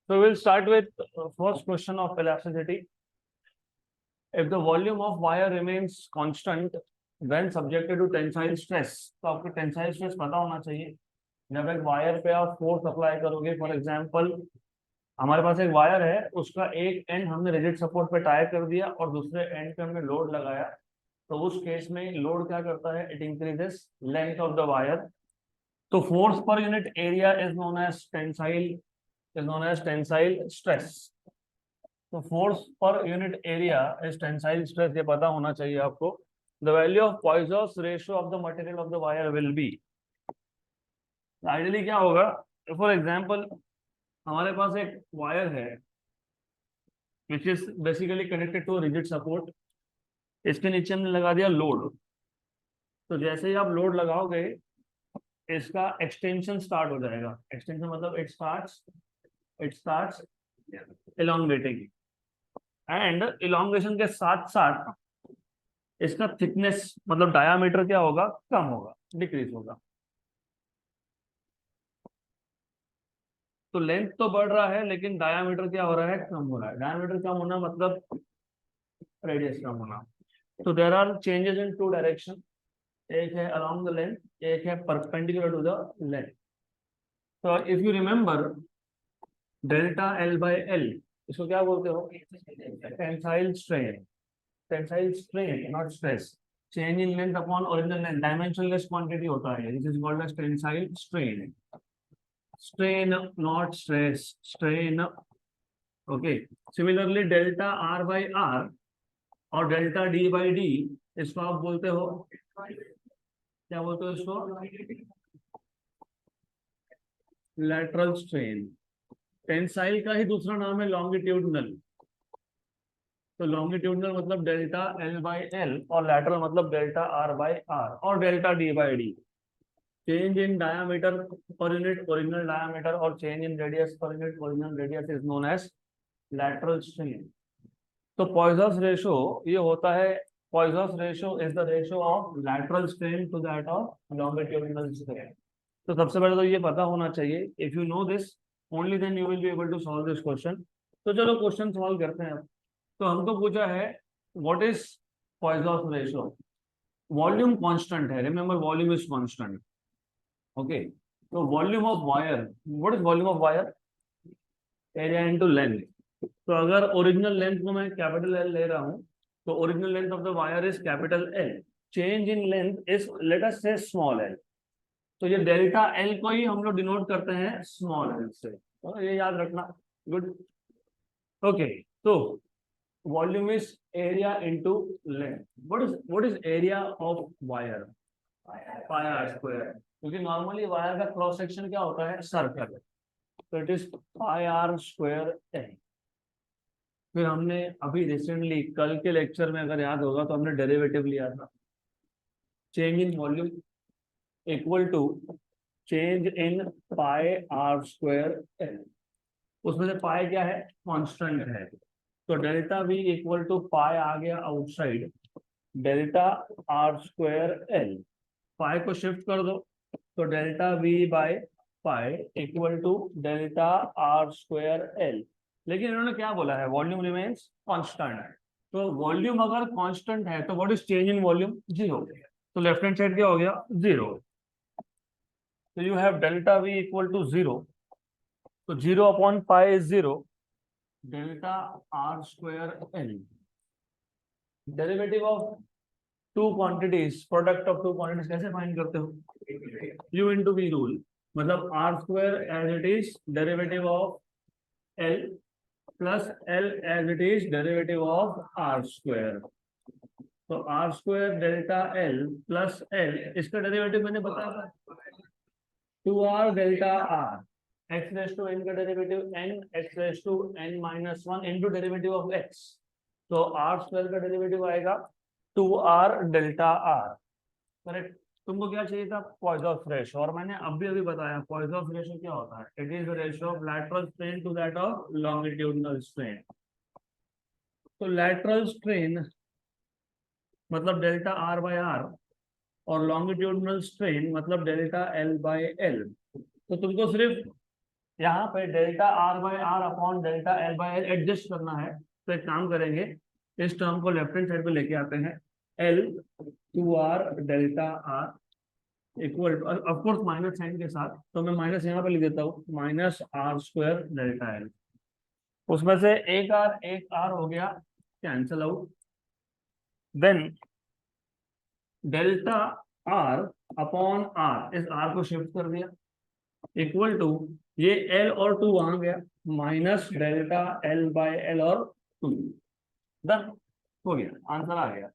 So we'll start with first question of elasticity. If the volume of wire remains constant when subjected to tensile stress, तो आपको tensile stress पता होना चाहिए. जब एक wire पे आप फोर्स अप्लाई करोगे, फॉर एग्जांपल हमारे पास एक वायर है, उसका एक एंड हमने रिजिड सपोर्ट पे टाई कर दिया और दूसरे एंड पे हमने लोड लगाया, तो उस केस में लोड क्या करता है, it increases length of the wire. तो force per unit area is known as tensile stress. तो force per unit area is tensile stress, ये पता होना चाहिए आपको. The value of Poisson's ratio of the material of the wire will be, ideally क्या होगा, for example हमारे पास एक वायर है which is basically connected to rigid support. इसके नीचे हमने लगा दिया लोड. तो जैसे ही आप लोड लगाओगे, इसका एक्सटेंशन स्टार्ट हो जाएगा. एक्सटेंशन मतलब it starts elongating, and elongation के साथ साथ इसका थिकनेस मतलब डायामीटर क्या होगा, कम होगा, डिक्रीज होगा. तो लेंथ तो बढ़ रहा है लेकिन डायामीटर क्या हो रहा है, कम हो रहा है. डायामीटर कम होना मतलब रेडियस कम होना. तो there are changes in two direction. एक है अलोंग द लेंथ, एक है परपेंडिकुलर टू द लेंथ. तो if you remember delta L by L, इसको क्या बोलते हो, tensile strain. Tensile strain not stress. Change in length upon original length, dimensionless quantity होता है, this is called as tensile strain. Strain not stress, strain. Okay. Similarly delta R by R और delta D by D, इसको आप बोलते हो, क्या बोलते हो इसको, लैटरल स्ट्रेन. टेंसाइल का ही दूसरा नाम है लॉन्गिट्यूडनल. तो लॉन्गिट्यूडनल मतलब डेल्टा एल बाई एल और लैटरल मतलब डेल्टा आर बाई आर और delta D by D. Change in diameter per unit original diameter और change in radius per unit original radius is known as lateral strain. तो Poisson's ratio ये होता है, Poisson's ratio is the ratio of lateral strain to that of longitudinal strain. तो सबसे पहले तो ये पता होना चाहिए. If you no this only then you will be able to solve this question. तो चलो क्वेश्चन सॉल्व करते हैं. तो हमको पूछा है what is Poisson's ratio. Volume constant है, remember volume is constant. Okay. तो volume of wire, what is volume of wire, area into length. तो अगर ओरिजिनल लेंथ को मैं कैपिटल एल ले रहा हूं, तो original length of the wire is capital L. Change in length is let us से स्मॉल एल. तो ये डेल्टा एल को ही हम लोग डिनोट करते हैं स्मॉल एल से, तो ये याद रखना. गुड. ओके. तो volume is area into length. What is area of wire, pi R square. क्योंकि नॉर्मली वायर का क्रॉस सेक्शन क्या होता है, सर्कल. तो it is pi R square L. फिर हमने अभी रिसेंटली कल के लेक्चर में अगर याद होगा तो हमने डेरिवेटिव लिया था. Change in volume equal to change in pi R square L. उसमें से पाई क्या है, कांस्टेंट है. तो delta V equal to pi आ गया outside, delta R square L. Pi को शिफ्ट कर दो, तो delta V by pi equal to delta R square L. लेकिन इन्होंने क्या बोला है, वॉल्यूम रिमेन्स कांस्टेंट. तो वॉल्यूम अगर कांस्टेंट है तो what is change in volume, zero. तो लेफ्ट हैंड साइड क्या हो गया, जीरो. तो you have delta V equal to zero. तो zero upon pi is zero, delta R square L. Derivative of two quantities, product of two quantities कैसे find करते हो, u into V rule. मतलब R square as it is derivative of L plus L as it is derivative of R square. तो R square delta L plus L, इसका derivative मैंने बताया, two R delta R. X raise to N का derivative N, X raise to N minus one into derivative of X. तो R square का derivative आएगा two R delta R. Correct. तुमको क्या चाहिए था, पॉइजॉस रेशो. और मैंने अभी बताया पॉइजॉस रेशो क्या होता है, it is the ratio of lateral strain to that of longitudinal strain. तो लैटरल स्ट्रेन मतलब डेल्टा आर बाय आर और लॉन्गिट्यूडिनल स्ट्रेन मतलब डेल्टा एल बाय एल. तो तुमको सिर्फ यहाँ पे delta R by R upon delta L by L adjust करना है। तो एक काम करेंगे, इस टर्म को लेफ्ट हैंड साइड पे लेके आते हैं। L two R delta R equal to, of course minus sign के साथ, तो मैं माइनस यहाँ पे लिख देता हूँ, minus R square delta L. उसमें से एक आर हो गया cancel out, then delta R upon R, इस आर को शिफ्ट कर दिया, इक्वल टू ये एल और टू वहां गया, minus delta L by L और टू, डन हो गया, आंसर आ गया।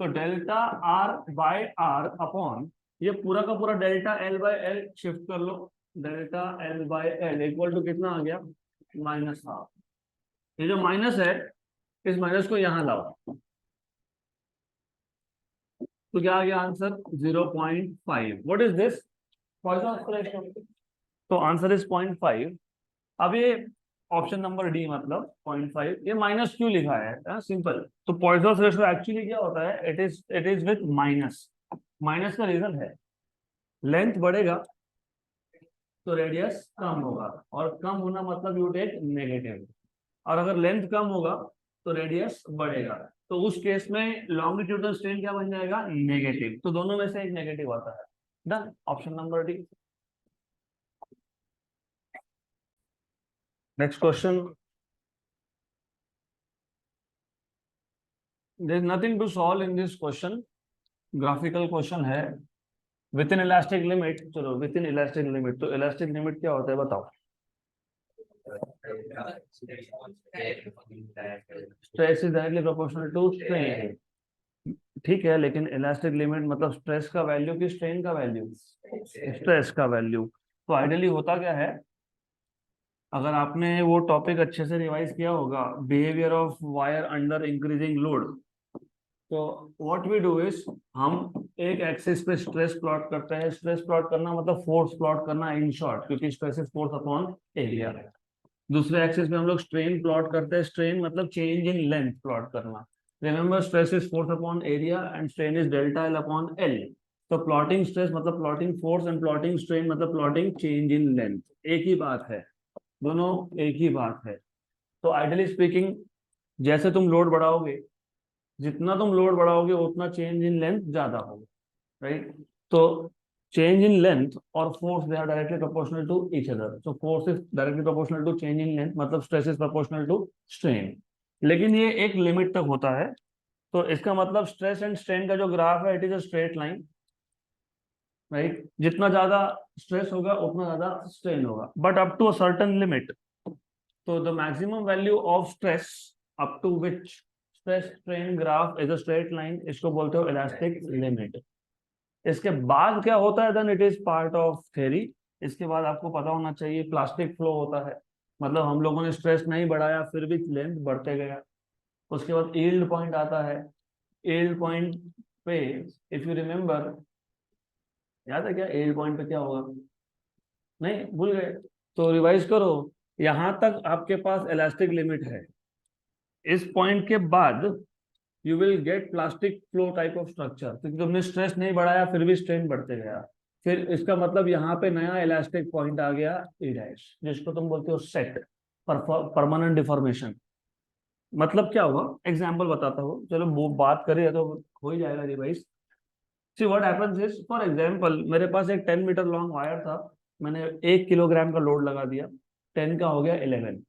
तो delta R by R upon ये पूरा का पूरा delta L by L shift कर लो, delta L by L equal to कितना आ गया, माइनस हाफ। ये जो माइनस है, इस माइनस को यहां लाओ, तो क्या आ गया answer, 0.5। What is this, Poisson ratio. तो आंसर इज 0.5। अब ये ऑप्शन नंबर डी मतलब 0.5, ये माइनस क्यों लिखा है, सिंपल। तो पॉइसन रेशियो एक्चुअली क्या होता है, it is with minus. Minus का रीजन है, लेंथ बढ़ेगा तो रेडियस कम होगा, और कम होना मतलब यू टेक नेगेटिव, और अगर लेंथ कम होगा तो रेडियस बढ़ेगा। तो उस केस में लॉन्गिट्यूडनल स्ट्रेन क्या बन जाएगा, नेगेटिव। तो दोनों में से एक नेगेटिव आता है, done, option number D. Next question, there is nothing to solve in this question, graphical question है। विद इन इलास्टिक लिमिट, चलो विद इन इलास्टिक लिमिट, तो इलास्टिक लिमिट क्या होता है बताओ। Stress is directly proportional to strain, ठीक है, लेकिन इलास्टिक लिमिट मतलब स्ट्रेस का वैल्यू की स्ट्रेन का वैल्यू, स्ट्रेस का वैल्यू। तो आइडियली होता क्या है, अगर आपने वो टॉपिक अच्छे से रिवाइज किया होगा, behaviour of wire under increasing load, तो व्हाट वी डू इज, हम एक एक्सिस पे स्ट्रेस प्लॉट करते हैं। स्ट्रेस प्लॉट करना मतलब फोर्स प्लॉट करना इन शॉर्ट, क्योंकि stress is force upon area. दूसरे एक्सिस पे हम लोग स्ट्रेन प्लॉट करते हैं, स्ट्रेन मतलब चेंज इन लेंथ प्लॉट करना। Remember stress is force upon area and strain is delta L upon L. तो प्लॉटिंग स्ट्रेस मतलब plotting force, and plotting strain मतलब प्लॉटिंग चेंज इन लेंथ, एक ही बात है, दोनों एक ही बात है। तो आइडियली स्पीकिंग, जैसे तुम लोड बढ़ाओगे, जितना तुम लोड बढ़ाओगे उतना चेंज इन लेंथ ज्यादा होगा, राइट। तो change in length और force they are directly proportional to each other. So force is directly proportional to change in length, मतलब stress is proportional to strain। लेकिन ये एक लिमिट तक होता है। तो इसका मतलब स्ट्रेस एंड स्ट्रेन का जो ग्राफ है, it is a straight line, right. जितना ज्यादा स्ट्रेस होगा उतना ज्यादा स्ट्रेन होगा, but up to a certain limit. तो the maximum value of stress up to which stress strain graph is a straight line, इसको बोलते हो इलास्टिक लिमिट। इसके बाद क्या होता है, then it is part of theory. इसके बाद आपको पता होना चाहिए प्लास्टिक फ्लो होता है, मतलब हम लोगों ने स्ट्रेस नहीं बढ़ाया फिर भी लेंथ बढ़ते गया। उसके बाद यील्ड पॉइंट आता है, यील्ड पॉइंट पे इफ यू रिमेम्बर, याद है क्या यील्ड पॉइंट पे क्या होगा, नहीं भूल गए, तो रिवाइज करो। यहां तक आपके पास इलास्टिक लिमिट है, इस पॉइंट के बाद you will get plastic flow type of structure, क्योंकि तुमने स्ट्रेस नहीं बढ़ाया फिर भी स्ट्रेन बढ़ते गया। फिर इसका मतलब यहाँ पे नया इलास्टिक पॉइंट आ गया ई डैश, जिसको तुम बोलते हो सेट, परमानेंट डिफॉर्मेशन। मतलब क्या हुआ, एग्जांपल बताता हूँ, चलो वो बात करिए तो हो ही जाएगा revise. See what happens is, for example मेरे पास एक 10 मीटर लॉन्ग वायर था, मैंने 1 किलोग्राम का लोड लगा दिया, 10 का हो गया 11।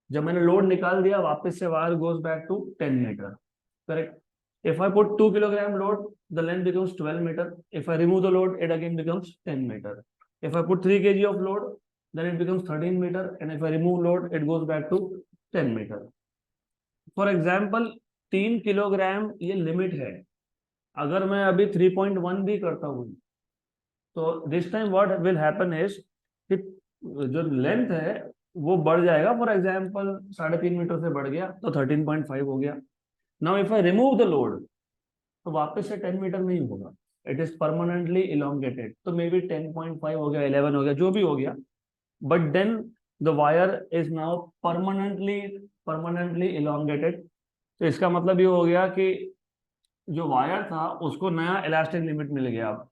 जब मैंने लोड निकाल दिया वापस से wire goes back to 10 metre, correct? If I put 2 kilogram load, the length becomes 12 meter. If I remove the load, it again becomes 10 meter. If I put 3 kg of load, then it becomes 13 meter. And if I remove load, it goes back to 10 meter. For example, 3 kilogram ये limit है। अगर मैं अभी 3.1 भी करता हूँ, तो this time what will happen is कि जो लेंथ है वो बढ़ जाएगा। फॉर एग्जाम्पल 3.5 मीटर से बढ़ गया तो 13.5 हो गया। Now if I remove the load, तो वापस से 10 मीटर नहीं होगा, इट इज परमानेंटली इलोंगेटेड। तो मे बी 10.5 हो गया, 11 हो गया, जो भी हो गया, but then the wire is now permanently elongated. तो इसका मतलब ये हो गया कि जो वायर था उसको नया इलास्टिक लिमिट मिल गया। अब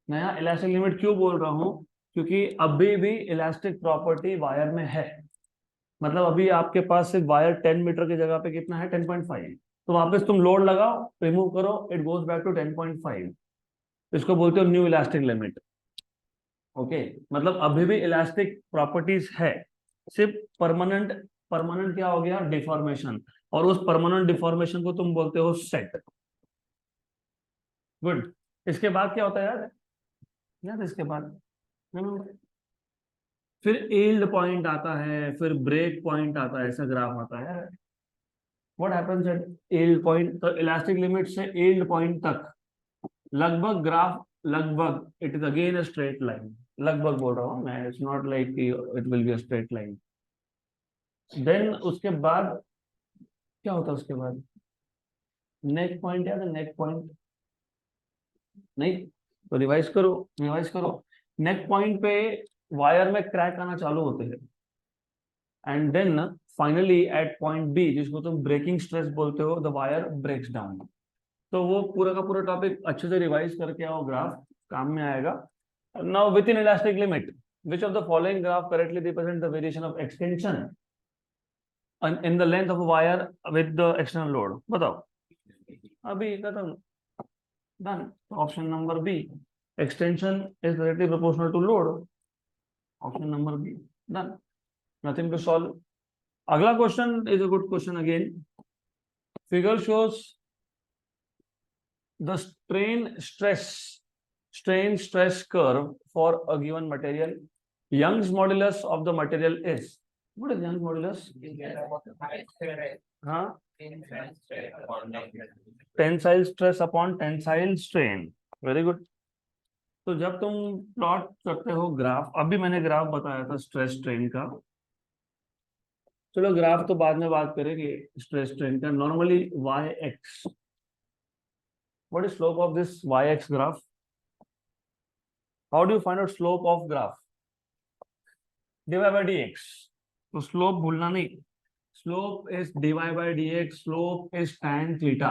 नया इलास्टिक लिमिट क्यों बोल रहा हूँ, क्योंकि अभी भी इलास्टिक प्रॉपर्टी वायर में है। मतलब अभी आपके पास सिर्फ वायर 10 मीटर की जगह पे कितना है, 10.5। तो वापस तुम लोड लगाओ, रिमूव करो, इट गोज बैक टू 10.5। इसको बोलते हो न्यू इलास्टिक लिमिट। ओके, मतलब अभी भी इलास्टिक प्रॉपर्टीज है, सिर्फ परमानेंट परमानेंट क्या हो गया, डिफॉर्मेशन। और उस परमानेंट डिफॉर्मेशन को तुम बोलते हो सेट। गुड। इसके बाद क्या होता है यार, यार इसके बाद फिर यील्ड पॉइंट आता है, फिर ब्रेक पॉइंट आता है, ऐसा ग्राफ आता है। What happens at yield point? तो इलास्टिक लिमिट से यील्ड पॉइंट तक लगभग ग्राफ, लगभग it is again a straight line. लगभग बोल रहा हूँ मैं, it's not like it will be a straight line. Then उसके बाद क्या होता है, उसके बाद नेक पॉइंट, याद है नेक पॉइंट? नहीं, तो रिवाइज करो, रिवाइज करो। नेक पॉइंट पे वायर में क्रैक आना चालू होते हैं, and then finally at point B, जिसको तुम ब्रेकिंग स्ट्रेस बोलते हो, द वायर ब्रेक्स डाउन। तो वो पूरा का पूरा टॉपिक अच्छे से रिवाइज करके आओ, ग्राफ काम में आएगा। Now with in elastic limit, which of the following graph correctly represent the variation of extension in the length of a wire with the external load? बताओ। अभी खत्म, done. Option number B, extension is directly proportional to load। Option number B, done, nothing to solve. अगला question is a good question again. Figure shows the strain stress curve for a given material. Young's modulus of the material is, what is Young's modulus? हाँ, tensile stress upon tensile strain. Very good. तो जब तुम plot करते हो graph, अभी मैंने graph बताया था स्ट्रेस स्ट्रेन का, चलो ग्राफ तो बाद में बात करेंगे स्ट्रेस स्ट्रेन का। Normally Y X, what is slope of this y-x graph? How do you find out slope of graph? dy by dx। तो slope भूलना नहीं, slope is dy by dx, slope is tan theta,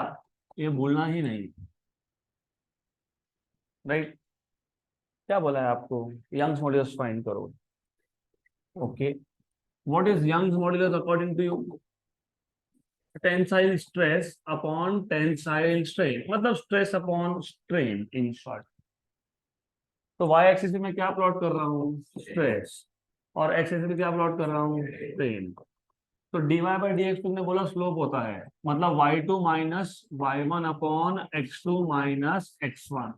ये भूलना ही नहीं, right? क्या बोला है आपको, यंग्स मॉड्यूलस फाइंड करो। Okay, what is Young's modulus according to you? Tensile stress upon tensile strain, मतलब stress upon strain in short. तो y एक्सिस में क्या प्लॉट कर रहा हूँ, स्ट्रेस, और x एक्सिस में क्या प्लॉट कर रहा हूँ, स्ट्रेन। तो dy बाई डी एक्स तुमने बोला स्लोप होता है, मतलब y2 minus y1 upon x2 minus x1।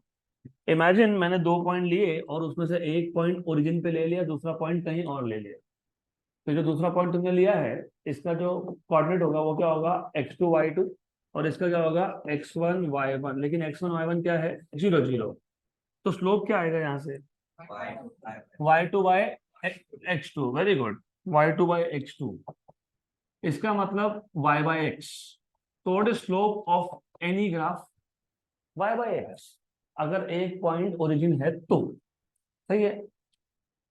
Imagine मैंने दो पॉइंट लिए और उसमें से एक पॉइंट ओरिजिन पे ले लिया, दूसरा पॉइंट कहीं और ले लिया। तो जो दूसरा पॉइंट तुमने लिया है, इसका जो कोऑर्डिनेट होगा वो क्या होगा, x2 y2, और इसका क्या होगा, x1 y1। लेकिन x1 y1 क्या है, 0 0। तो स्लोप क्या आएगा यहाँ से, y2 by x2। Very good, y2 by x2। इसका मतलब y बाई x। तो what is slope of any graph, y by x, अगर एक पॉइंट ओरिजिन है तो। सही है,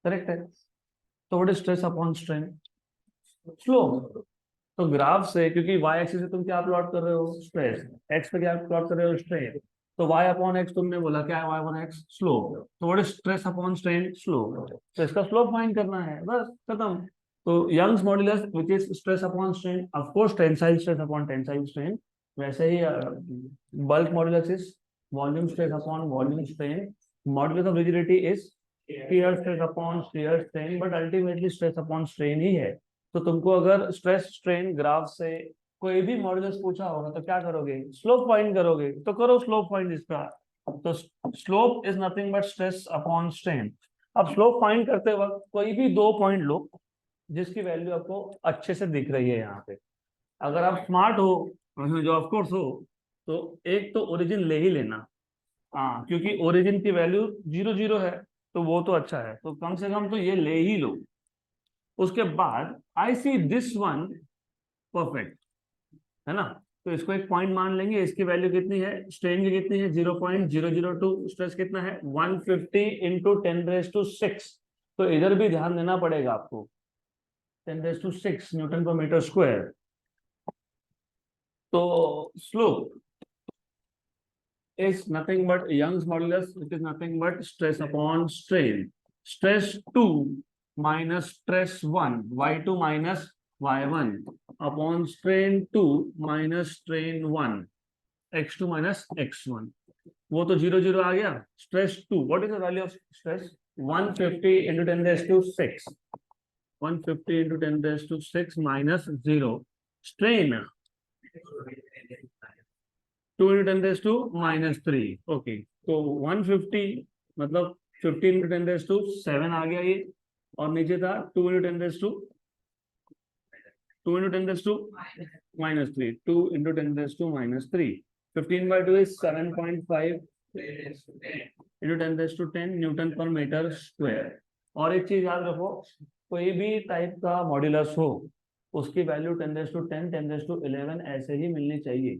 करेक्ट है। तो what is stress upon strain, slope. तो ग्राफ से, क्योंकि y एक्सिस से तुम क्या प्लॉट कर रहे हो, स्ट्रेस, x पे क्या प्लॉट कर रहे हो, स्ट्रेन। तो y अपॉन x तुमने बोला क्या है, y अपॉन x स्लोप। तो what is stress upon strain, slope. तो इसका स्लोप फाइंड करना है, बस खत्म। तो Young's modulus which is stress upon strain, of course tensile stress upon tensile strain. वैसे ही bulk modulus is volume stress upon volume strain. Modulus of rigidity is shear stress upon shear strain, but ultimately stress upon strain ही है। तो तुमको अगर stress strain graph से कोई भी मॉड्यूलस पूछा होगा तो क्या करोगे, स्लोप फाइंड करोगे। तो करो स्लोप फाइंड इसका। तो slope is nothing but stress upon strain. अब स्लोप फाइंड करते वक्त कोई भी दो पॉइंट लो जिसकी वैल्यू आपको अच्छे से दिख रही है यहाँ पे। अगर आप स्मार्ट हो, जो ऑफ कोर्स हो, तो एक तो ओरिजिन ले ही लेना। हाँ, क्योंकि ओरिजिन की वैल्यू 0 0 है, तो वो तो अच्छा है, तो कम से कम तो ये ले ही लो। उसके बाद आई सी दिस वन परफेक्ट, है ना? तो इसको एक पॉइंट मान लेंगे, इसकी वैल्यू कितनी है, स्ट्रेन की कितनी है, 0.002, स्ट्रेस कितना है, 150 इंटू 10⁶। तो इधर भी ध्यान देना पड़ेगा आपको, 10⁶ न्यूटन पर मीटर स्क्वायर। तो slope is nothing but Young's modulus, which is nothing but stress upon strain. Stress 2 minus stress 1, y2 minus y1 upon strain 2 minus strain 1, x2 minus x1। वो तो 0 0 आ गया। Stress 2, what is the value of stress? 150 into 10 raised to 6, 150 into 10 raised to 6 minus 0, strain 2 into 10 raised to minus 3। Okay, तो 150 मतलब 15 into 10 raised to 7 आ गया ये, और नीचे था 2 into 10 raised to 2 into 10 raised to minus 3, 2 into 10 raised to minus 3, 15 by 2 is 7.5 into 10 raised to 10 Newton पर metre square. और एक चीज याद रखो, कोई भी टाइप का मॉड्यूलस हो उसकी value 10 raised to 10, 10 raised to 11 ऐसे ही मिलनी चाहिए।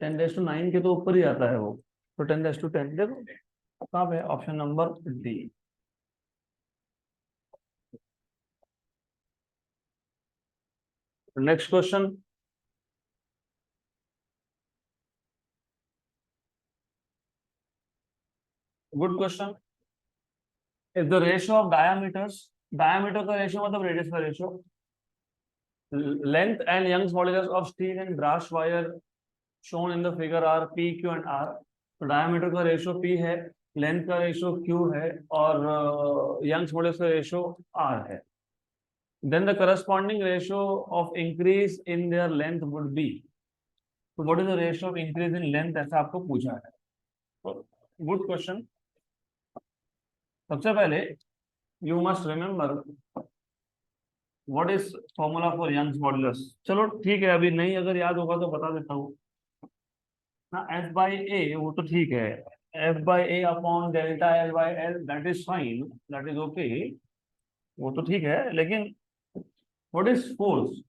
10 raised to 9 के तो ऊपर ही आता है वो, तो 10 raised to 10 देखो कहाँ पे, option number D. Next question, good question. If the ratio of diameters, diameter का रेशियो मतलब रेडियस का ratio, length and Young's modulus of steel and brass wire shown in the figure are P Q and R. तो diameter का ratio P है, length का ratio Q है, और Young's modulus का रेशियो आर है। Then the corresponding ratio of increase in their length would B. तो what is the ratio of increase in length, ऐसा आपको पूछा है। Good question. सबसे पहले you must remember what is formula for Young's modulus. चलो ठीक है, अभी नहीं अगर याद होगा तो बता देता हूँ ना। एफ बाई ए वो तो ठीक है, F by A upon delta L by L, that is fine, that is okay, वो तो ठीक है। लेकिन what is force?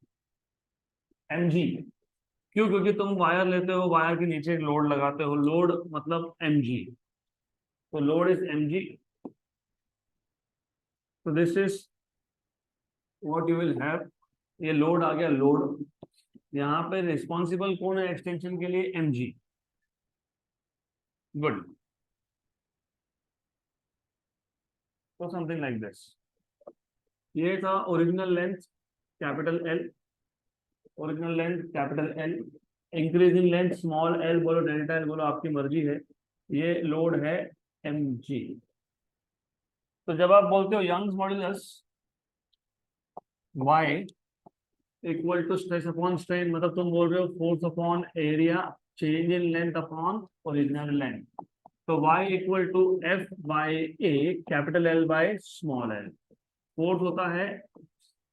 M G. क्यों? क्योंकि तुम वायर लेते हो, वायर के नीचे एक लोड लगाते हो, लोड मतलब एम जी, तो लोड इज एम जी। तो this is what you will have, ये लोड आ गया, लोड। यहाँ पे रिस्पॉन्सिबल कौन है एक्सटेंशन के लिए? M G. गुड। तो समथिंग लाइक दिस, ये था original length capital L, original length capital L, increase in length small L बोलो, डेल्टा एल बोलो, आपकी मर्जी है। ये लोड है एम जी। तो जब आप बोलते हो Young's modulus Y equal to stress upon strain, मतलब तुम बोल रहे हो force upon area change in length upon original length. तो y equal to F by A capital L by small L, force होता है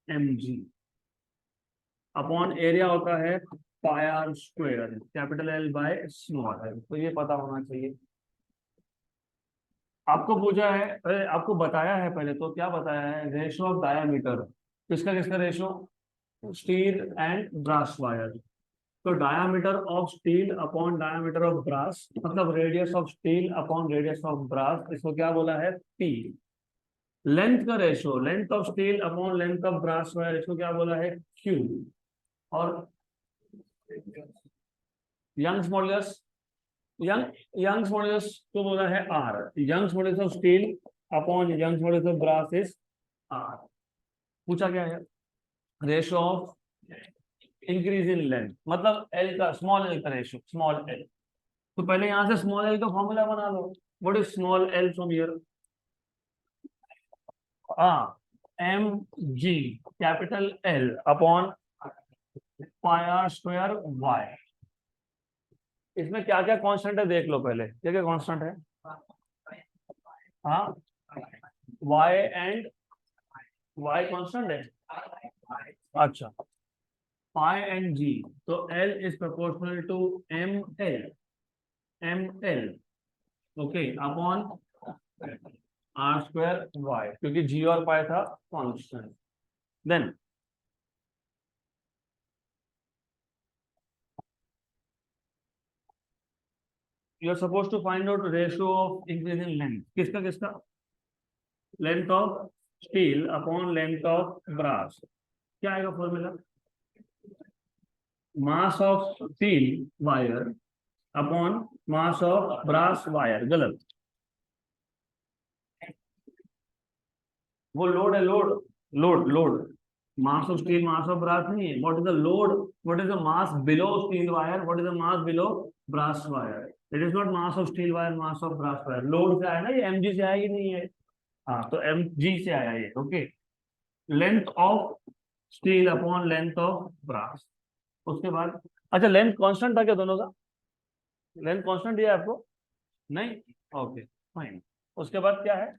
एम जी, अपॉन एरिया होता है pi R square capital L by small L. तो ये पता होना चाहिए। आपको पूछा है, आपको बताया है पहले, तो क्या बताया है? रेशियो ऑफ डायामीटर, किसका किसका ratio? Steel and brass wire. तो diameter of steel upon diameter of brass, मतलब radius of steel upon radius of brass, इसको क्या बोला है? पी। लेंथ का ratio, length of steel upon length of brass wire, इसको क्या बोला है? क्यू। और यंग्स मॉड्यूलस, यंग्स मॉड्यूलस को बोला है R. Young's modulus of steel upon Young's modulus of brass is R. पूछा क्या है? Ratio of increase in length, मतलब एल का, स्मॉल एल का रेशियो, स्मॉल एल। तो पहले यहां से स्मॉल एल का फॉर्मूला बना लो। What is small L from here? M G capital L upon pi R square Y. इसमें क्या क्या कांस्टेंट है देख लो पहले, क्या क्या कांस्टेंट है? हाँ, y एंड y कांस्टेंट है। अच्छा, पाई एंड g, तो l is proportional to M L, M L okay, upon R square y, क्योंकि g और पाई था constant. Then you are suppose to find out ratio of increase in length, किसका किसका? Length of steel upon length of brass. क्या आएगा formula? Mass of steel wire upon mass of brass wire. गलत, वो load है, load, load mass of steel, mass of brass नहीं है। What is the load, what is the mass below steel wire, what is the mass below brass wire. It is not mass of steel wire, mass of brass wire. Load से आया ना ये, mg से आया कि नहीं है? हाँ, तो mg से आया ये। Okay, length of steel upon length of brass. उसके बाद अच्छा, लेंथ कांस्टेंट था क्या दोनों का? लेंथ कांस्टेंट दिया है आपको? नहीं, ओके फाइन। उसके बाद क्या है?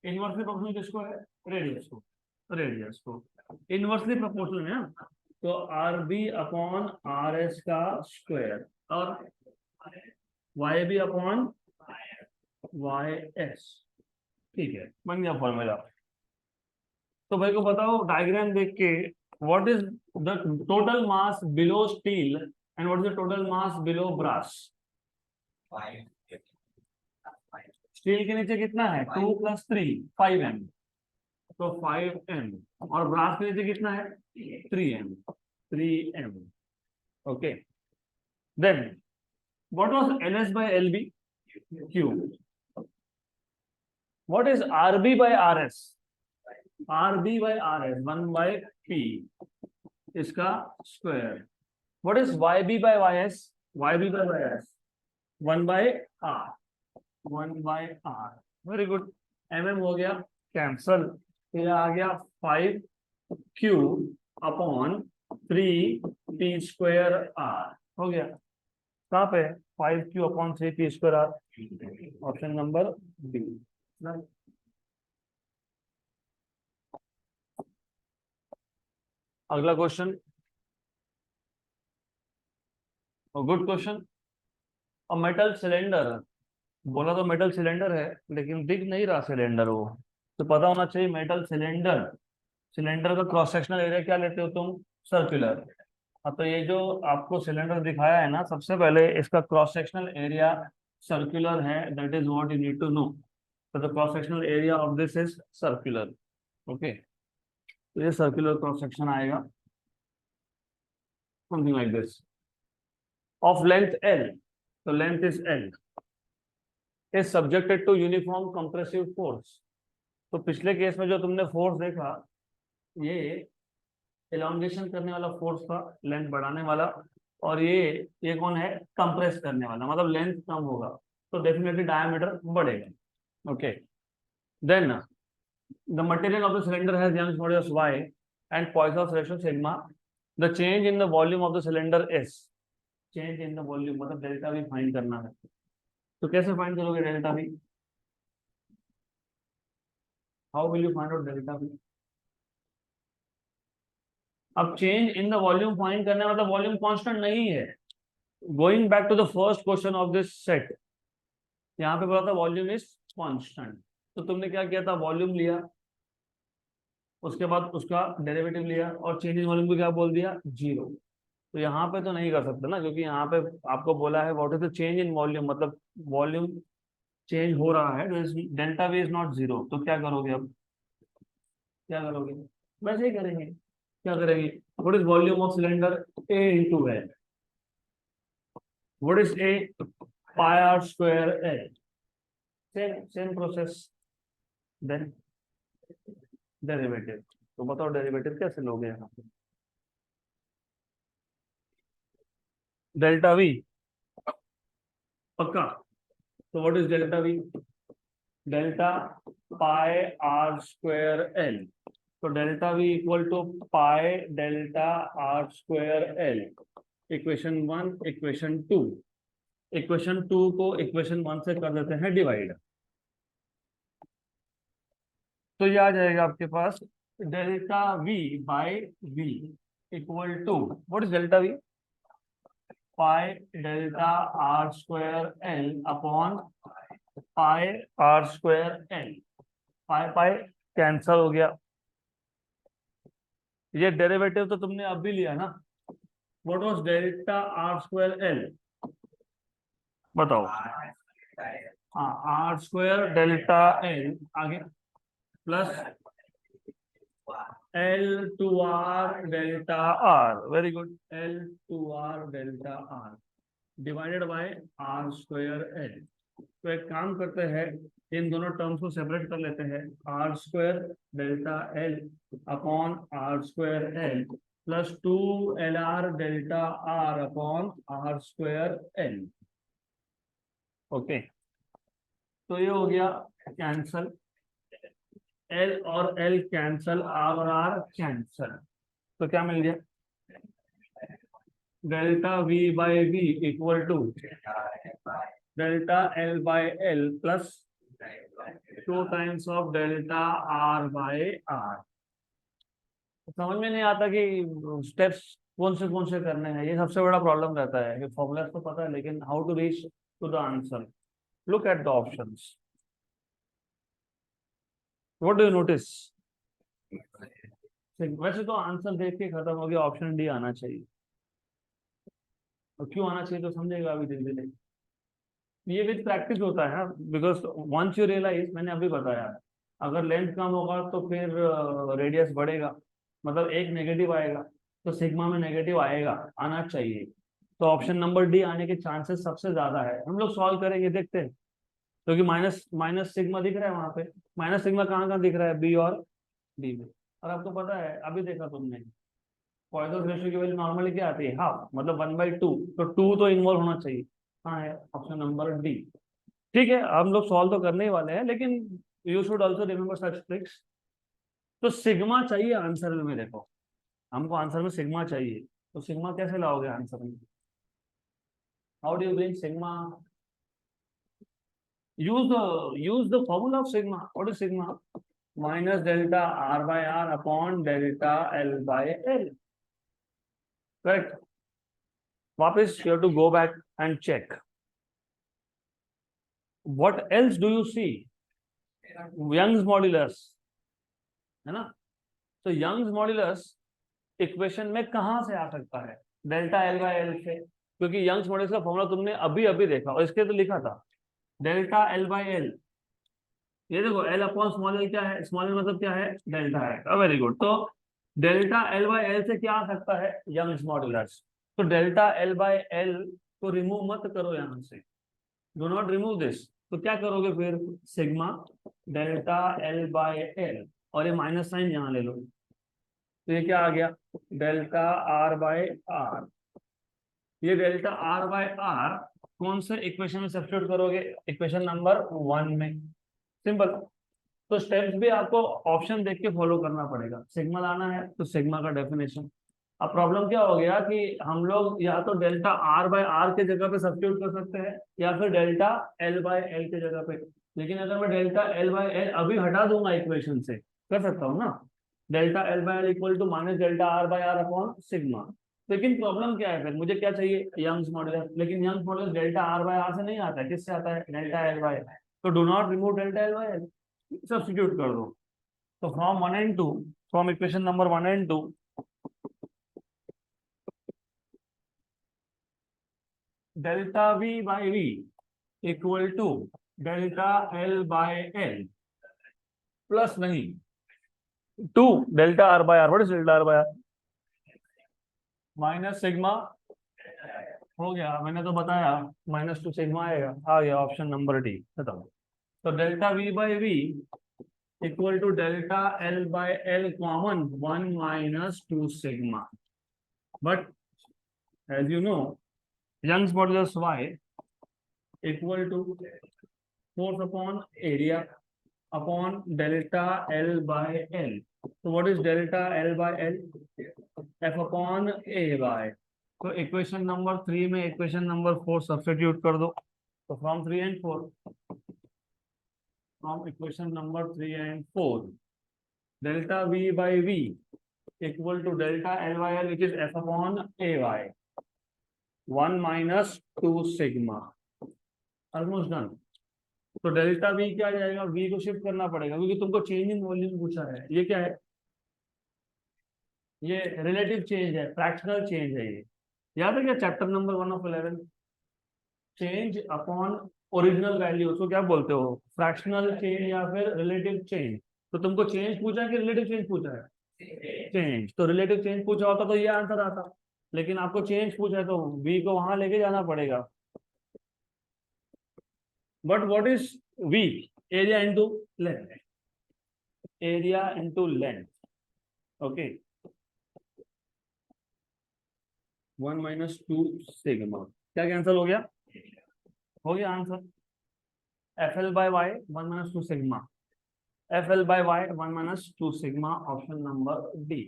इनवर्सली प्रोपोर्शनल किसको है? रेडियस को, रेडियस को इनवर्सली प्रोपोर्शनल है ना, तो R B upon R S का स्क्वायर और Y B upon Y S. ठीक है, बन गया फॉर्मूला। तो भाई को बताओ डायग्राम देख के, what is the total mass below steel and what is the total mass below brass? Steel के नीचे कितना है? 2 + 3 5m, तो 5m। और ब्रास के नीचे कितना है? 3m, 3m। Okay, then what was ls by lb? q। What is rb by rs? rb by rs 1 by p, इसका square. What is yb by ys? yb by ys 1 by r, 1 by r। Very good, mm हो गया cancel, ये आ गया 5q upon 3p² r हो गया। कहाँ पे? 5q upon 3p² r, option number B. अगला क्वेश्चन, गुड क्वेश्चन। और मेटल सिलेंडर, बोला तो मेटल सिलेंडर है लेकिन दिख नहीं रहा सिलेंडर वो, तो पता होना चाहिए मेटल सिलेंडर। सिलेंडर का क्रॉस सेक्शनल एरिया क्या लेते हो तुम? सर्कुलर। हाँ, तो ये जो आपको सिलेंडर दिखाया है ना, सबसे पहले इसका क्रॉस सेक्शनल एरिया सर्कुलर है, that is what you need to know. तो the cross sectional area of this is circular. Okay, तो ये सर्कुलर क्रॉस सेक्शन आएगा something like this, of length l, तो length is l, is subjected to uniform compressive force. तो पिछले case में जो तुमने फोर्स देखा, ये एलोंगेशन करने वाला फोर्स था, लेंथ बढ़ाने वाला। और ये कौन है? कंप्रेस करने वाला, मतलब लेंथ कम होगा तो डेफिनेटली डायमीटर बढ़ेगा। Okay, then the material of the cylinder has Young's modulus y and Poisson's ratio sigma. The change in the volume of the cylinder is, change in the volume मतलब delta V find करना है। तो कैसे find करोगे delta V? How will you find out delta V? अब change in the volume find करना है, मतलब वॉल्यूम कांस्टेंट नहीं है। Going back to the first question of this set, यहाँ पे बोला था वॉल्यूम इज कांस्टेंट, तो तुमने क्या किया था? वॉल्यूम लिया, उसके बाद उसका डेरिवेटिव लिया और चेंज इन वॉल्यूम को क्या बोल दिया? जीरो। तो यहाँ पे तो नहीं कर सकते ना, क्योंकि यहाँ पे आपको बोला है what is the change in volume, मतलब वॉल्यूम चेंज हो रहा है, delta we is not zero. तो क्या करोगे अब? क्या करोगे? वैसे ही करेंगे। क्या करेंगे? What is volume of cylinder? a into L. What is a? Pi R square L. Same same process. Then derivative, तो बताओ डेरिवेटिव कैसे लोगे यहाँ पे? डेल्टा वी पक्का। तो what is delta V? Delta pi R square L. तो delta V equal to pi delta R square L. Equation 1, equation 2। Equation 2 को इक्वेशन 1 से कर देते हैं डिवाइड, तो ये आ जाएगा आपके पास delta V by V equal to what is delta V? Pi delta R square L upon pi R square L. Pi pi cancel हो गया। ये डेरिवेटिव तो तुमने अभी लिया ना। What was delta R square L? बताओ। हाँ, आर स्क्वायर डेल्टा एल आगे plus L two R delta R. Very good, L two R delta R divided by R square L. तो एक काम करते हैं, इन दोनों टर्म्स को सेपरेट कर लेते हैं, R square delta L upon R square L plus 2 LR delta R upon R square L. Okay, तो ये हो गया कैंसल, एल और एल कैंसल, आर और आर कैंसल, तो क्या मिल गया, delta V by V equal to delta L by L plus 2 times of delta R by R. समझ में नहीं आता कि स्टेप्स कौन से करने हैं, ये सबसे बड़ा प्रॉब्लम रहता है कि फॉर्मूला तो पता है लेकिन how to reach to the answer. Look at the options, what do you notice? वैसे तो आंसर देख के खत्म हो गया, ऑप्शन डी आना चाहिए। और क्यों आना चाहिए तो समझेगा अभी धीरे धीरे, ये विद प्रैक्टिस होता है, बिकॉज वंस यू रियलाइज, मैंने अभी बताया, अगर लेंथ कम होगा तो फिर रेडियस बढ़ेगा, मतलब एक नेगेटिव आएगा तो सिग्मा में नेगेटिव आएगा, आना चाहिए। तो ऑप्शन नंबर डी आने के चांसेस सबसे ज्यादा है। हम लोग सॉल्व करेंगे, देखते हैं, क्योंकि माइनस माइनस सिग्मा दिख रहा है वहां पे, माइनस सिग्मा कहाँ कहाँ दिख रहा है, बी और डी में। और आपको पता है, अभी देखा तुमने, पॉइसन रेशियो की वैल्यू नॉर्मली क्या आती है, हाफ, मतलब 1/2, तो 2 तो इन्वॉल्व होना चाहिए। हाँ है ऑप्शन नंबर डी। ठीक है, हम लोग सॉल्व तो करने ही वाले हैं, लेकिन you should also remember such tricks. तो सिग्मा चाहिए आंसर में, देखो हमको आंसर में सिग्मा चाहिए, तो सिग्मा कैसे लाओगे आंसर में, how do you bring sigma? use the formula of sigma. What is sigma? Minus delta r by r upon delta l by l. Correct. वापस you have to go back and check. What else do you see? Young's modulus, है ना? तो Young's modulus equation में कहां से आ सकता है, delta L by L से, क्योंकि यंग्स मॉडुलस का फॉर्मूला तुमने अभी अभी देखा और इसके तो लिखा था डेल्टा एल बाई एल। ये देखो एल अपॉन स्मॉल एल क्या है, स्मॉल एल मतलब क्या है, डेल्टा है। Very good. तो डेल्टा एल बाई एल से क्या आ सकता है, यंग्स मॉडुलस। तो डेल्टा एल बाई एल को रिमूव मत करो यहां से, डू नॉट रिमूव दिस। तो क्या करोगे फिर, sigma delta L by L, और ये माइनस साइन यहाँ ले लो, तो ये क्या आ गया, डेल्टा आर बाई आर। ये डेल्टा आर बाई आर कौन से इक्वेशन में सब्स्टिट्यूट करोगे, इक्वेशन नंबर 1 में। सिंपल। तो स्टेप्स भी आपको ऑप्शन देख के फॉलो करना पड़ेगा। सिग्मा लाना है तो सिग्मा का डेफिनेशन। अब प्रॉब्लम क्या हो गया कि हम लोग या तो डेल्टा आर बाय आर के जगह पे सब्स्टिट्यूट कर सकते हैं या फिर डेल्टा एल बाय एल के जगह पे। लेकिन अगर मैं डेल्टा एल बाय एल अभी हटा दूंगा इक्वेशन से, कर सकता हूँ ना, delta L by L equal to minus delta R by R upon sigma. लेकिन प्रॉब्लम क्या है, फिर मुझे क्या चाहिए, यंग्स मॉडुलस। लेकिन Young's modulus delta R by R से नहीं आता है, किससे आता है, डेल्टा एल बाय। तो do not remove delta L by L, substitute कर दो। तो from 1 and 2, from equation number 1 and 2, delta V by V equal to delta L by L plus नहीं 2 delta R by R. What is delta R by R, minus sigma. हो गया, मैंने तो बताया -2 sigma आएगा, आ गया ऑप्शन नंबर डी, खत्म। तो delta V by V equal to delta L by L common 1 minus 2 sigma. But as you know, Young's modulus y equal to force upon area upon delta L by L. So what is delta L by L? F upon A by. तो equation number 3 में equation number 4 substitute कर दो। तो from 3 and 4, from equation number 3 and 4, delta V by V equal to delta L by L, which is F upon AY, 1 minus 2 sigma. Almost done. तो delta V क्या आ जाएगा, V को shift करना पड़ेगा क्योंकि तुमको चेंज इन वॉल्यूम पूछा है। ये क्या है, ये रिलेटिव चेंज है, फ्रैक्शनल चेंज है। ये याद है क्या, chapter number 1 of 11, change upon original value, उसको क्या बोलते हो, फ्रैक्शनल चेंज या फिर रिलेटिव चेंज। तो तुमको चेंज पूछा है कि रिलेटिव चेंज पूछा है, चेंज। तो रिलेटिव चेंज पूछा होता तो ये आंसर आता, लेकिन आपको चेंज पूछा है तो वी को वहां लेके जाना पड़ेगा। But what is V, area into length, area into length, okay, 1 minus 2 sigma, क्या कैंसिल हो गया answer, F L by Y 1 minus 2 sigma, F L by Y 1 minus 2 sigma, option number D.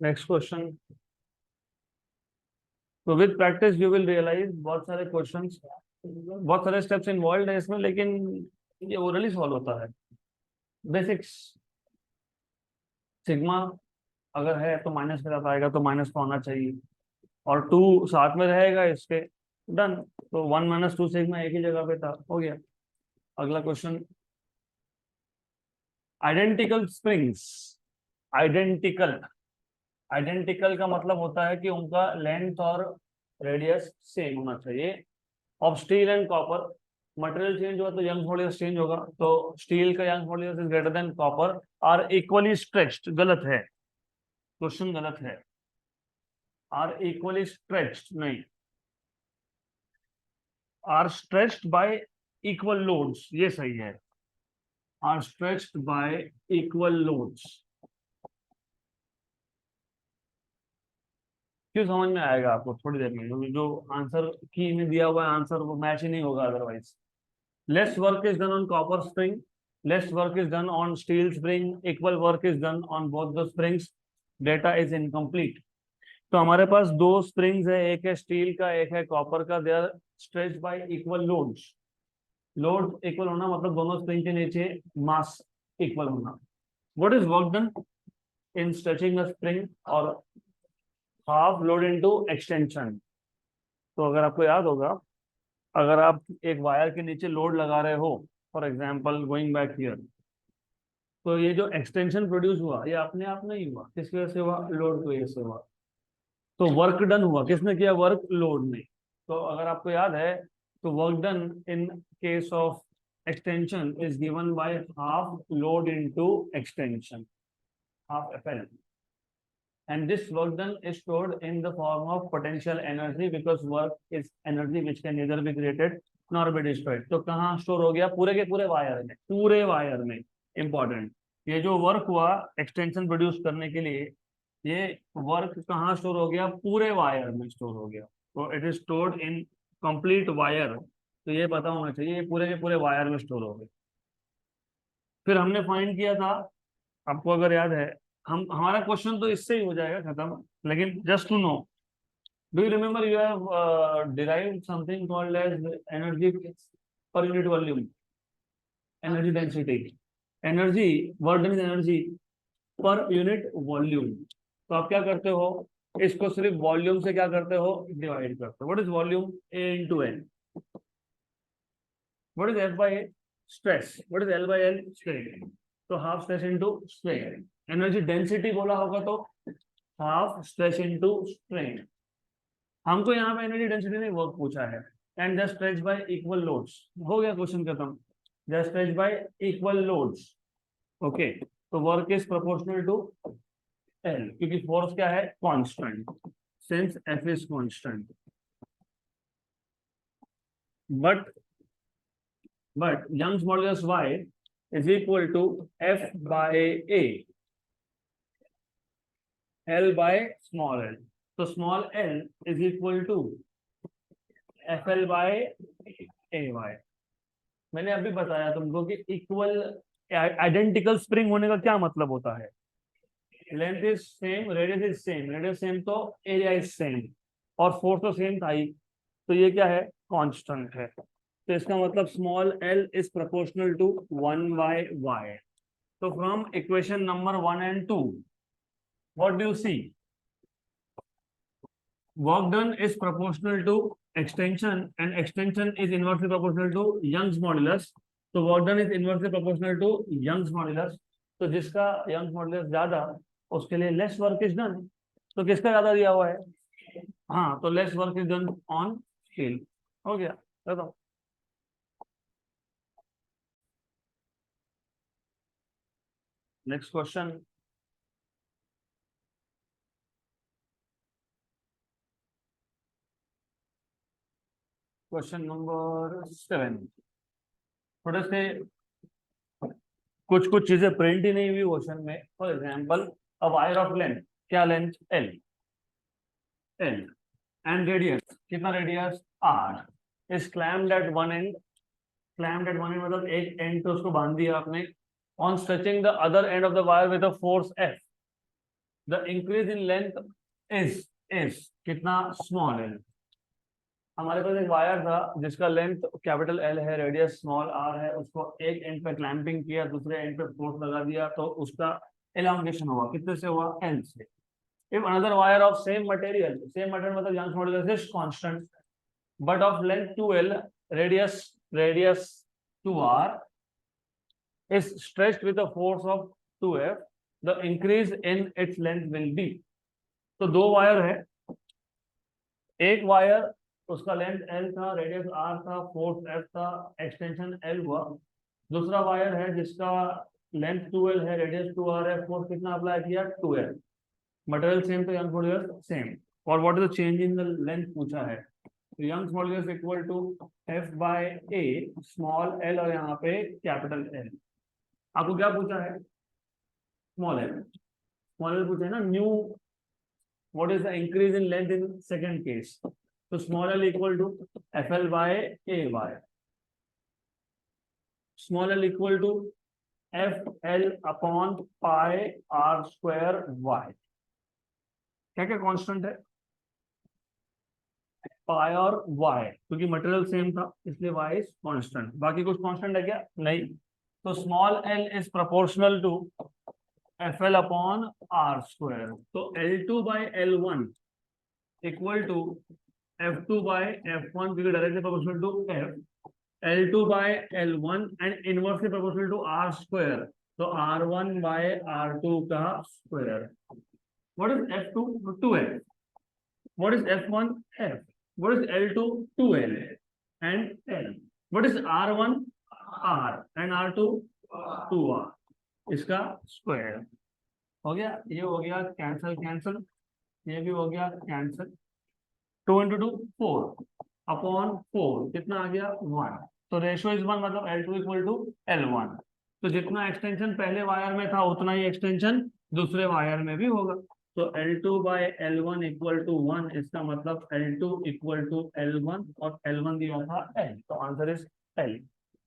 Next question, तो with practice you will realise बहुत सारे questions, बहुत सारे steps involve है इसमें, लेकिन ये ओरली सॉल्व होता है। बेसिक्स, सिग्मा अगर है तो माइनस के साथ आएगा, तो माइनस का होना चाहिए, और 2 साथ में रहेगा इसके, डन। तो 1 माइनस 2 सिग्मा एक ही जगह पे था, हो गया। अगला question, identical springs, identical, identical का मतलब होता है कि उनका लेंथ और रेडियस सेम होना चाहिए। Of steel and copper, material change हुआ तो यंग मॉड्यूलस चेंज होगा, तो स्टील का Young modulus is greater than copper, are equally stretched, गलत है, क्वेश्चन गलत है, आर इक्वली स्ट्रेच्ड नहीं, are stretched by equal loads, ये सही है, are stretched by equal loads. क्यों समझ में आएगा आपको थोड़ी देर में, क्योंकि जो आंसर की में दिया हुआ है आंसर वो मैच ही नहीं होगा otherwise. Lace work is done on copper spring, lace work is done on steel spring, equal work is done on both the springs, data is incomplete. तो हमारे पास दो स्प्रिंग्स है, एक है स्टील का एक है कॉपर का, they are stretched by equal loads, load equal होना मतलब दोनों स्प्रिंग के नीचे मास इक्वल होना। What is work done in stretching a spring, और हाफ लोड इनटू एक्सटेंशन। तो अगर आपको याद होगा, अगर आप एक वायर के नीचे लोड लगा रहे हो, for example going back here, तो ये जो एक्सटेंशन प्रोड्यूस हुआ ये अपने आप नहीं हुआ, किसकी वजह से हुआ, लोड की वजह से हुआ। तो वर्क डन हुआ, किसने किया वर्क, लोड ने। तो अगर आपको याद है, तो work done in case of extension is given by half load into extension, half F L, and this work done is stored in the form of potential energy because work is energy which can neither be created nor be destroyed। तो कहाँ store हो गया, पूरे के पूरे wire में, पूरे wire में, इंपॉर्टेंट। ये जो वर्क हुआ एक्सटेंशन प्रोड्यूस करने के लिए, ये वर्क कहाँ स्टोर हो गया, पूरे वायर में स्टोर हो गया, तो it is stored in complete wire. तो ये पता होना चाहिए ये पूरे के पूरे वायर में स्टोर हो गए। फिर हमने फाइंड किया था, आपको अगर याद है, हम हमारा क्वेश्चन तो इससे ही हो जाएगा खत्म, लेकिन just to know, do you remember you have derived something called as energy per unit volume, energy density, energy work done is energy per unit volume. तो आप क्या करते हो, इसको सिर्फ वॉल्यूम से क्या करते हो, डिवाइड करते हो। What is volume, A into N. What is F by A, stress. What is L by L, strain. तो half stress into strain. Energy density बोला होगा तो हाफ स्ट्रेस इंटू स्ट्रेन। हमको यहाँ पे एनर्जी डेंसिटी ने वर्क पूछा है, and the stretch by equal loads, हो गया क्वेश्चन खत्म, the stretch by equal loads, okay. तो work is proportional to L, क्योंकि फोर्स क्या है, constant, since F is constant. But Young's modulus Y is equal to F by A, L by small L. तो small L is equal to F L by A Y. मैंने अभी बताया तुमको कि equal identical spring होने का क्या मतलब होता है, length is same, radius is same, radius same तो एरिया इज सेम, और फोर्स तो सेम था ही, तो ये क्या है, कांस्टेंट है। तो इसका मतलब small L is proportional to 1 by Y. तो from equation number 1 and 2 what do you see, work done is proportional to extension and extension is inversely proportional to Young's modulus। तो work done is inversely proportional to Young's modulus। तो जिसका Young's modulus ज्यादा उसके लिए less work is done। तो किसका ज्यादा दिया हुआ है, हाँ, तो less work is done on steel, हो गया, बताओ। Next question, question number 7। थोड़े से कुछ कुछ चीजें प्रिंट ही नहीं हुई क्वेश्चन में। For example, a wire of length, क्या length? L, L and radius, कितना radius? R, is clamped at one end. Clamped at one end मतलब एक एंड पे उसको बांध दिया आपने। On stretching the other end of the wire with a force F, the increase in length is कितना? Small L. हमारे पास एक वायर था जिसका लेंथ कैपिटल एल है, रेडियस स्मॉल आर है, उसको एक एंड पे क्लैंपिंग किया, दूसरे एंड पे फोर्स लगा दिया, तो उसका एलोंगेशन हुआ, कितने से हुआ? एल से। If another wire of same material मतलब Young's modulus is constant but of length 2l, radius 2r, is stretched with a force of 2f, the increase in its length will be। तो दो wire है, एक wire उसका length l था, radius r था, force f था, extension l हुआ। दूसरा वायर है जिसका लेंथ 2l है, रेडियस 2r है, फोर्स कितना अप्लाई किया? 2f। मटेरियल सेम तो यंग मॉड्यूलस सेम। और what is the change in the length पूछा है, तो Young's modulus equal to F by A, small L और यहाँ पे कैपिटल एल। आपको क्या पूछा है? Small L. स्मॉल एल पूछा है ना। New, what is the increase in length in second case, तो small L equal to F L by A Y, small L equal to F L upon pi R square Y. क्या क्या constant है? पाई और Y, क्योंकि material same था इसलिए Y is constant. बाकी कुछ कांस्टेंट है क्या? नहीं। तो small L is proportional to F L upon R square, तो L two by L one equal to F two by F one, क्योंकि directly proportional to F, L two by L one and inversely proportional to R square, तो R one by R two का square. What is F two? Two F. What is F1? F. What is L2? 2L and L. What is R1? R and R2? 2R. इसका square हो गया, ये हो गया cancel cancel, ये भी हो गया कैंसल। 2 into 2 4 अपॉन 4 कितना आ गया? 1। तो रेशो इज 1, मतलब L2 इक्वल टू L1। तो जितना एक्सटेंशन पहले वायर में था उतना ही एक्सटेंशन दूसरे वायर में भी होगा। तो L2 by L1 equal to 1, इसका मतलब L2 इक्वल टू L1 और L1 दिया था L, तो आंसर इज L।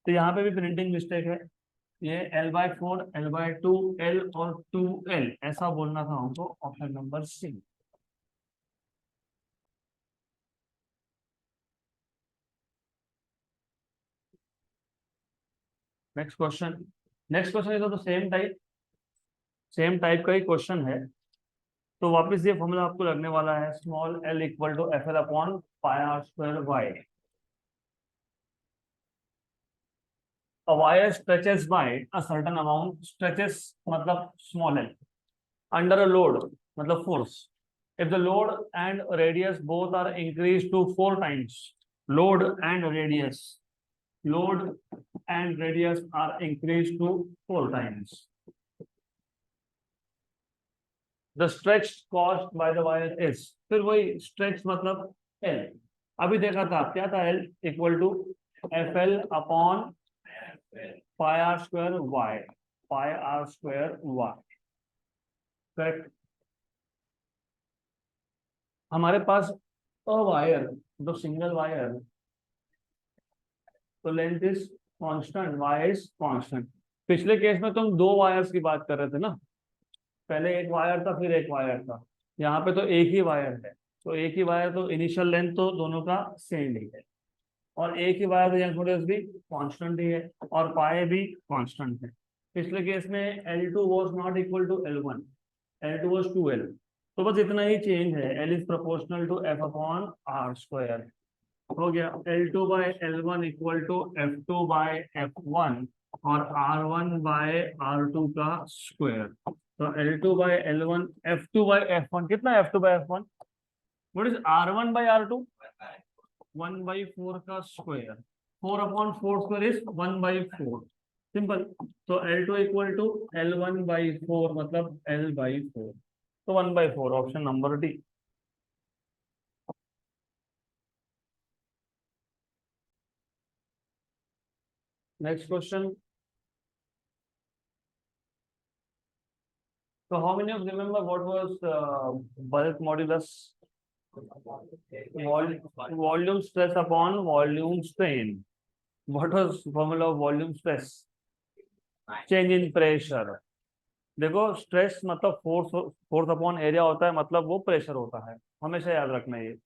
तो यहाँ पे भी प्रिंटिंग मिस्टेक है, ये L/4, L/2, L और 2L ऐसा बोलना था हमको, option number C. Next question, next question is of the same type का ही क्वेश्चन है। तो वापस ये फॉर्मूला आपको लगने वाला है, small L equal to F L upon pi R square Y. A wire stretches by a certain amount, stretches मतलब small l, under a load मतलब force, if the load and radius both are increased to 4 times, load and radius are increased to 4 times, the stretch caused by the wire is, फिर वही stretch मतलब l, अभी देखा था क्या था? l equal to F L upon pi R square Y, pi R square Y. Correct. हमारे पास अ वायर, दो सिंगल वायर, तो length is constant, Y is constant. पिछले केस में तुम दो वायर्स की बात कर रहे थे ना, पहले एक वायर था फिर एक वायर था, यहाँ पे तो एक ही वायर है, तो एक ही वायर तो इनिशियल लेंथ तो दोनों का सेम ही है, और एक ही वायर तो भी कांस्टेंट ही है और पाए भी कांस्टेंट है। पिछले केस में L2 was not equal to L1, L2 was 2L, तो बस इतना ही चेंज है, L is proportional to F upon R square. हो गया L2 by L1 equal to F2 by F1 और R1 बाई R2 का स्क्वायर। तो L2 by L1, F2 by F1 कितना है? F2 by F1, what is R1 by R2? 1/4 का square, 4 upon 4 square is 1/4, simple. तो L2 equal to L1/4 मतलब L/4, तो 1/4, option number D. Next question. So how many of you remember what was bulk modulus? Volume stress upon volume strain. What was formula of volume stress? Change in pressure. देखो stress मतलब force upon area होता है, मतलब वो pressure होता है, हमेशा याद रखना ये.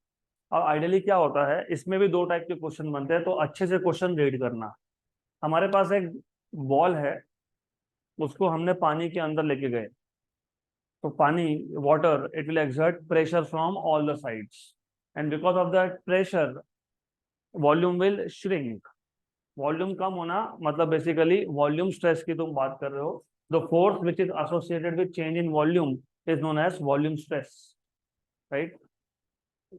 अब आइडियली क्या होता है, इसमें भी दो टाइप के क्वेश्चन बनते हैं, तो अच्छे से क्वेश्चन रीड करना. हमारे पास एक बॉल है, उसको हमने पानी के अंदर लेके गए, तो पानी, water, it will exert pressure from all the sides, and because of that pressure volume will shrink. Volume कम होना मतलब बेसिकली वॉल्यूम स्ट्रेस की तुम बात कर रहे हो. The force which is associated with change in volume is known as volume stress, right.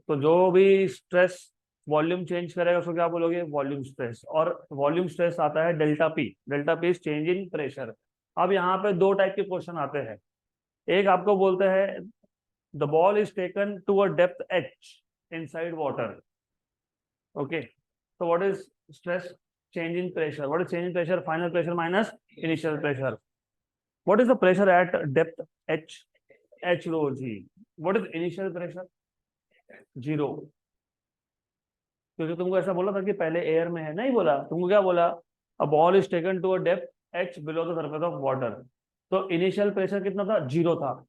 तो जो भी स्ट्रेस वॉल्यूम चेंज करेगा उसको क्या बोलोगे, वॉल्यूम स्ट्रेस. और वॉल्यूम स्ट्रेस आता है delta P. Delta P is change in pressure. अब यहाँ पे दो टाइप के क्वेश्चन आते हैं. एक आपको बोलते हैं the ball is taken to a depth H inside water. Okay, so what is stress? Change in pressure. What is change in pressure? Final pressure minus initial pressure. What is the pressure at depth h? H rho g. What is initial pressure? 0. क्योंकि तुमको ऐसा बोला था कि पहले air में है, नहीं बोला तुमको. क्या बोला, a ball is taken to a depth h below the surface of water. तो इनिशियल प्रेशर कितना था, 0 था.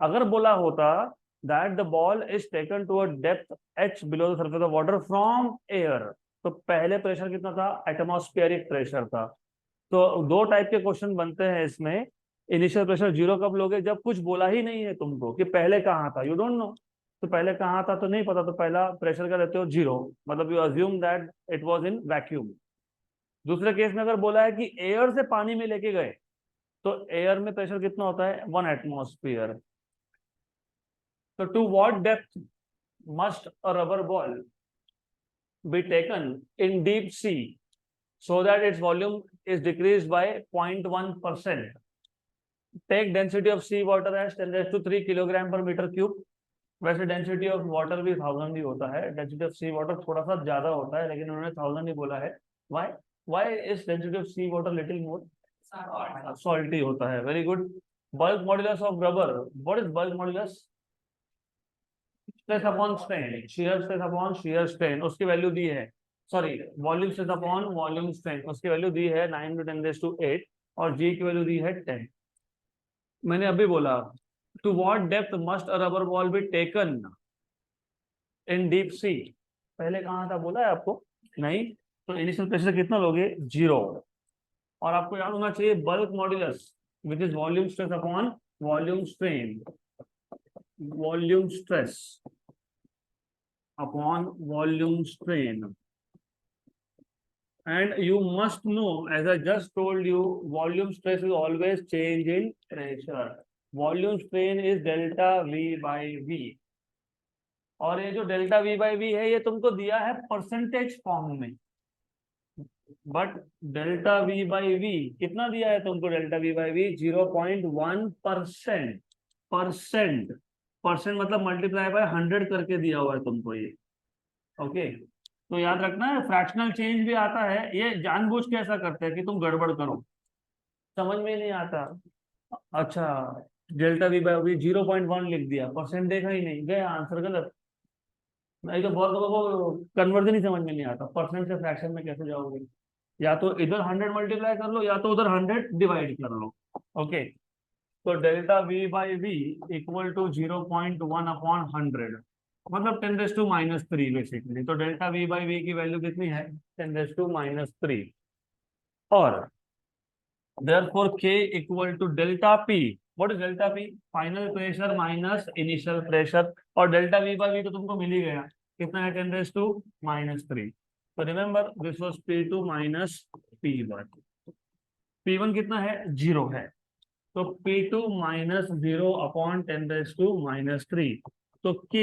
अगर बोला होता that the ball is taken to a depth h below the surface of water from air, तो पहले pressure कितना था, एटमॉस्फेरिक प्रेशर था. तो दो टाइप के क्वेश्चन बनते हैं इसमें. इनिशियल प्रेशर 0 कब लोगे, जब कुछ बोला ही नहीं है तुमको कि पहले कहाँ था, यू डोंट नो. तो पहले कहाँ था तो नहीं पता, तो पहला प्रेशर क्या लेते हो, 0. मतलब you assume that it was in vacuum. दूसरे केस में अगर बोला है कि एयर से पानी में लेके गए, तो एयर में प्रेशर कितना होता है, 1 atmosphere. So to what depth must a rubber ball be taken in deep sea so that its volume is decreased by 0.1%? Take density of sea water as 10⁻³ kilogram पर मीटर क्यूब. वैसे density of water भी 1000 ही होता है. Density of sea water थोड़ा सा ज्यादा होता है, लेकिन उन्होंने 1000 ही बोला है. Why why is density of sea water little more, salty होता है. Very good. Bulk modulus of rubber. What is bulk modulus? Stress upon strain, shear stress upon shear strain, उसकी वैल्यू दी है. Sorry, volume stress upon volume strain, उसकी value दी है 9×10⁸, और जी की वैल्यू दी है 10. मैंने अभी बोला to what depth must a rubber ball be taken in deep sea. पहले कहाँ था बोला है आपको, नहीं. तो इनिशियल प्रेशर कितना लोगे, 0. और आपको याद होना चाहिए bulk modulus which is volume stress upon volume strain. Volume stress upon volume strain, and you must know, as I just told you, volume stress is always change in pressure. Volume strain is delta V by V, और ये जो delta V by V है ये तुमको दिया है percentage form में. But delta V by V कितना दिया है तुमको, delta V by V 0.1%. Percent मतलब मल्टीप्लाई बाय 100 करके दिया हुआ है तुमको ये. ओके, तो याद रखना है फ्रैक्शनल चेंज भी आता है. ये जानबूझ के ऐसा करते हैं कि तुम गड़बड़ करो, समझ में नहीं आता. अच्छा, डेल्टा वी बाई वी 0.1 लिख दिया, परसेंट देखा ही नहीं, गया आंसर गलत. नहीं तो बहुत लोगों को कन्वर्जन ही समझ में नहीं आता, परसेंट से फ्रैक्शन में कैसे जाओगे. या तो इधर 100 मल्टीप्लाई कर लो, या तो उधर 100 डिवाइड कर लो. ओके, तो delta V by V equal to 0.1 upon 100, मतलब 10⁻³ बेसिकली. तो डेल्टा वी बाई वी की वैल्यू कितनी है, 10⁻³. और therefore k equal to delta P. What is delta P, final pressure minus initial pressure. और डेल्टा वी बाई वी तो तुमको मिल ही गया, कितना है, 10⁻³. तो remember this was P2 minus P1. P1 कितना है, 0 है. तो P2 माइनस 0 अपॉन 10⁻³ तो K,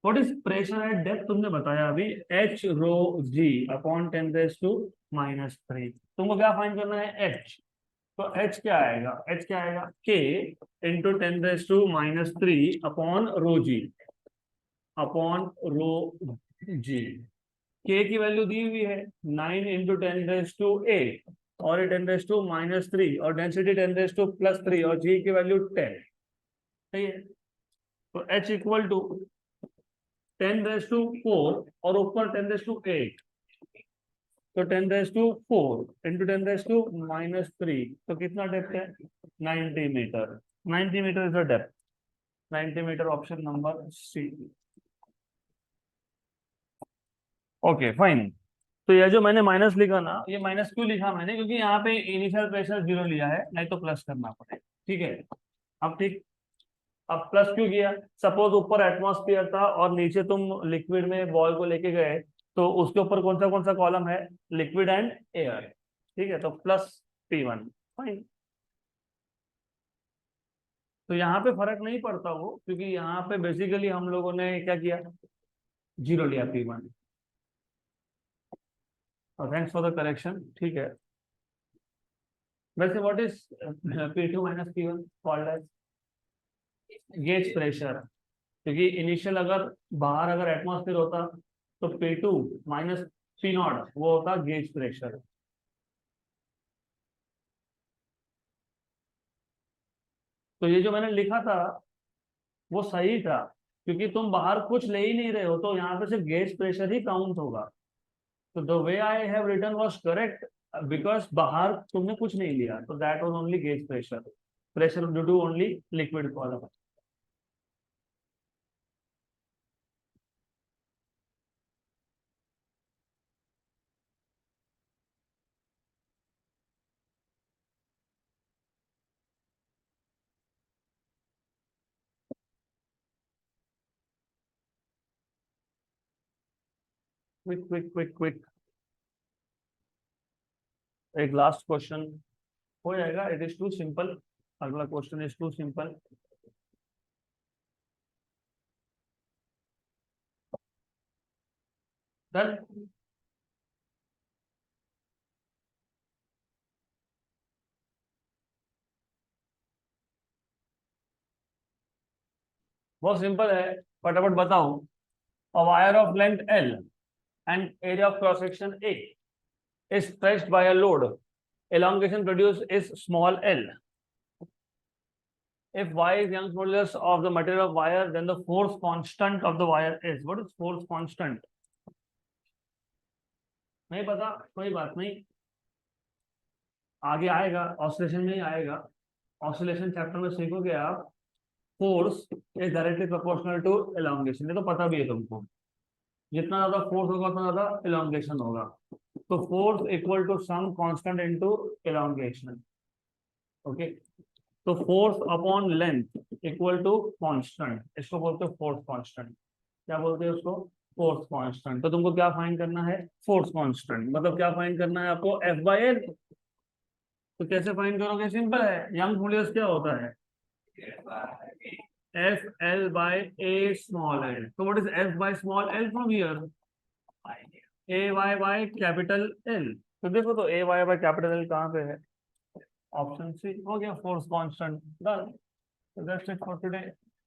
what is pressure at depth, तुमने बताया अभी, H रो G अपॉन 10⁻³ तुमको क्या फाइंड करना है, H. तो H क्या आएगा, H क्या आएगा, K into 10⁻³ upon rho G, upon rho G. के की वैल्यू दी हुई है 9 इंटू 10⁻8 और 10⁻³ और डेंसिटी 10⁻+3 और जी की वैल्यू 10। सही है। तो h इक्वल टू 10⁻4 और ऊपर 10⁻8, तो 10⁻4 इंटू 10⁻³ तो कितना डेप्थ है 90 metre. 90 metre is the depth. 90 metre, option number C. Okay fine. तो ये जो मैंने माइनस लिखा ना, ये माइनस क्यों लिखा मैंने, क्योंकि यहाँ पे इनिशियल प्रेशर 0 लिया है, नहीं तो प्लस करना पड़ेगा। ठीक है। अब ठीक, अब प्लस क्यों किया, सपोज ऊपर एटमॉस्फेयर था और नीचे तुम लिक्विड में बॉल को लेके गए, तो उसके ऊपर कौन सा कॉलम है, लिक्विड एंड एयर। ठीक है, तो प्लस P1। फाइन। तो यहाँ पे फर्क नहीं पड़ता वो, क्योंकि यहाँ पे बेसिकली हम लोगों ने क्या किया, 0 लिया P1। Thanks for the correction. ठीक है। वैसे what is P2 minus P1 called as gauge pressure, क्योंकि इनिशियल अगर बाहर अगर एटमॉस्फेयर होता तो P2 माइनस P0 वो होता गेज प्रेशर। तो ये जो मैंने लिखा था वो सही था, क्योंकि तुम बाहर कुछ ले ही नहीं रहे हो, तो यहाँ पे सिर्फ गेज प्रेशर ही काउंट होगा। तो the way I have written was correct, because बाहर तुमने कुछ नहीं लिया, तो that was only gauge pressure, pressure due to only liquid column. Quick quick quick quick, एक लास्ट क्वेश्चन हो जाएगा, इट इज टू सिंपल। अगला question is too simple. Done. बहुत सिंपल है, फटाफट बताओ। A wire of length L and area of cross section A is stretched by a load. Elongation produced is small l. If y is Young's modulus of the material of wire, then the force constant of the wire is. What is force constant? नहीं पता, कोई बात नहीं, आगे आएगा, oscillation में ही आएगा। Oscillation chapter में सीखोगे आप, force is directly proportional to elongation. ये तो पता भी है तुमको, जितना ज्यादा फोर्स होगा उतना ज्यादा एलोंगेशन होगा। तो force equal to some constant into elongation. Okay. तो force upon length equal to constant, इसको बोलते हैं फोर्स कांस्टेंट। क्या बोलते हैं उसको, फोर्स कांस्टेंट। तो तुमको क्या फाइंड करना है, फोर्स कांस्टेंट, मतलब क्या फाइंड करना है आपको, F/L। तो कैसे फाइंड करोगे, सिंपल है, यंग मॉड्यूलस क्या होता है, FL/A स्मॉल एल। तो व्हाट इज F/स्मॉल L from here, AY capital L. तो देखो, तो AY कैपिटल एल कहाँ पे है, ऑप्शन सी हो गया, force constant. Done. That's it for today.